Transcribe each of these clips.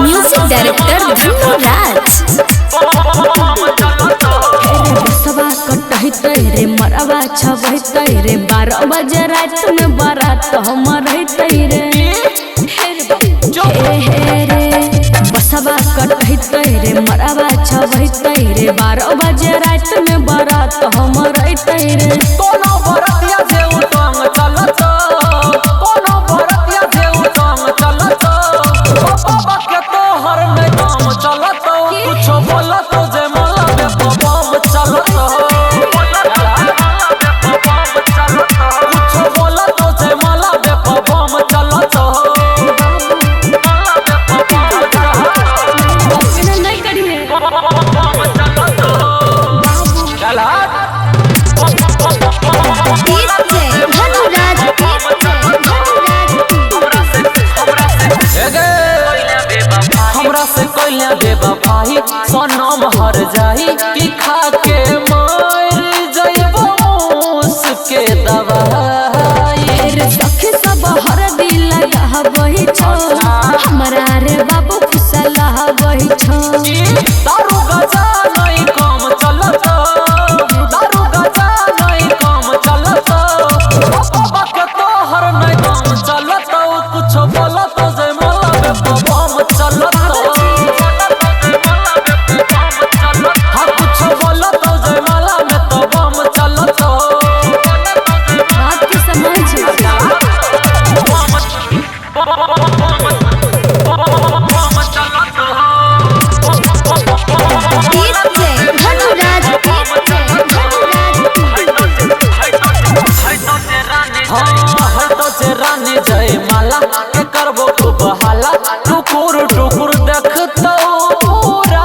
Music director धनु राज। बसवा कटहितै रे मरवा छबहितै रे 12 बजे रात में बारात हमर रहतै रे। बसवा कटहितै रे मरवा छबहितै रे 12 बजे रात में बारात हमर रहतै रे। कोनो बरतिया जे उतंग चलत, कोनो बरतिया जे उतंग चलत, बाबा के तोहर में काम चलत, कुछ बोलत जे मला पे बम चलत, कुछ बोलत जे मला पे बम चलत, नहीं करिए हमरा से कोइला बेवफाई सनम हर जाई कि खा के मर जइबो उसके दवाई। रे सखी सब हर दिल लगा वही छो हमरा रे बाबू खुशला वही छो। दारू गजा नहीं काम चलत, दारू गजा नहीं काम चलत, बाबा के तोहर नहीं काम चलत, कुछ बोलत जे मला पे बम चलत, हाँ कुछ बोलत जे मला में तो बम चलत। बात के समझ रानी जय माला के करबो खूब हाला, टुकुर टुकुर देखतो पूरा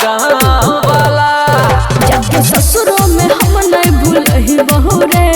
गाँव वाला। जब ससुरों में हम नहीं भूलही बहू रे